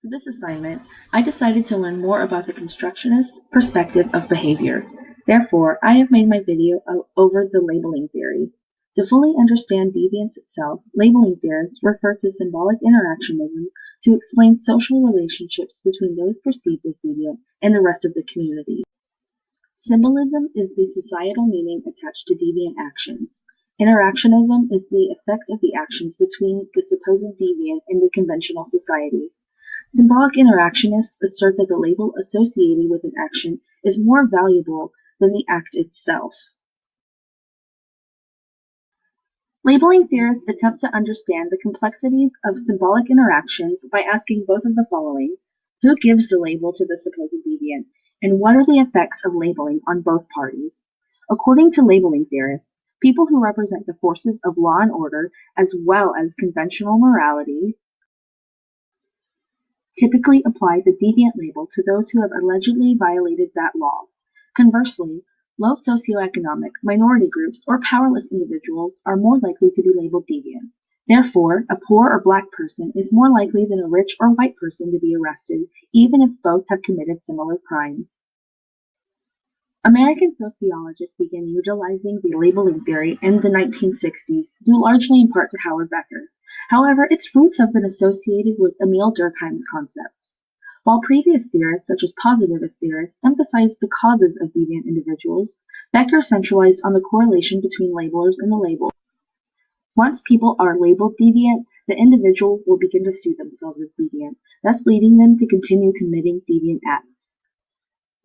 For this assignment, I decided to learn more about the constructionist perspective of behavior. Therefore, I have made my video over the labeling theory. To fully understand deviance itself, labeling theorists refer to symbolic interactionism to explain social relationships between those perceived as deviant and the rest of the community. Symbolism is the societal meaning attached to deviant actions. Interactionism is the effect of the actions between the supposed deviant and the conventional society. Symbolic interactionists assert that the label associated with an action is more valuable than the act itself. Labeling theorists attempt to understand the complexities of symbolic interactions by asking both of the following: who gives the label to the supposed deviant, and what are the effects of labeling on both parties? According to labeling theorists, people who represent the forces of law and order as well as conventional morality typically apply the deviant label to those who have allegedly violated that law. Conversely, low socioeconomic, minority groups, or powerless individuals are more likely to be labeled deviant. Therefore, a poor or black person is more likely than a rich or white person to be arrested, even if both have committed similar crimes. American sociologists began utilizing the labeling theory in the 1960s, due largely in part to Howard Becker. However, its roots have been associated with Emile Durkheim's concepts. While previous theorists, such as positivist theorists, emphasized the causes of deviant individuals, Becker centralized on the correlation between labelers and the label. Once people are labeled deviant, the individual will begin to see themselves as deviant, thus leading them to continue committing deviant acts.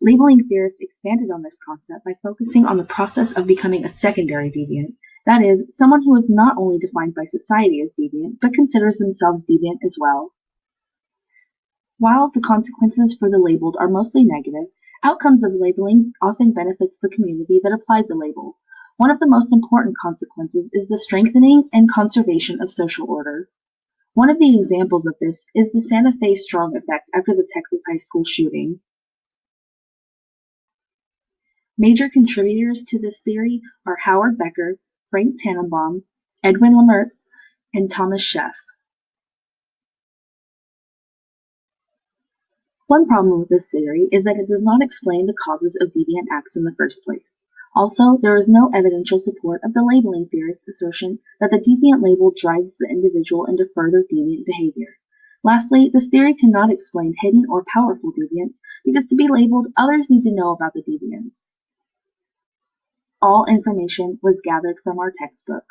Labeling theorists expanded on this concept by focusing on the process of becoming a secondary deviant, that is, someone who is not only defined by society as deviant, but considers themselves deviant as well. While the consequences for the labeled are mostly negative, outcomes of labeling often benefits the community that applied the label. One of the most important consequences is the strengthening and conservation of social order. One of the examples of this is the Santa Fe Strong effect after the Texas high school shooting. Major contributors to this theory are Howard Becker, Frank Tannenbaum, Edwin Lemert, and Thomas Scheff. One problem with this theory is that it does not explain the causes of deviant acts in the first place. Also, there is no evidential support of the labeling theorist's assertion that the deviant label drives the individual into further deviant behavior. Lastly, this theory cannot explain hidden or powerful deviance because to be labeled, others need to know about the deviance. All information was gathered from our textbook.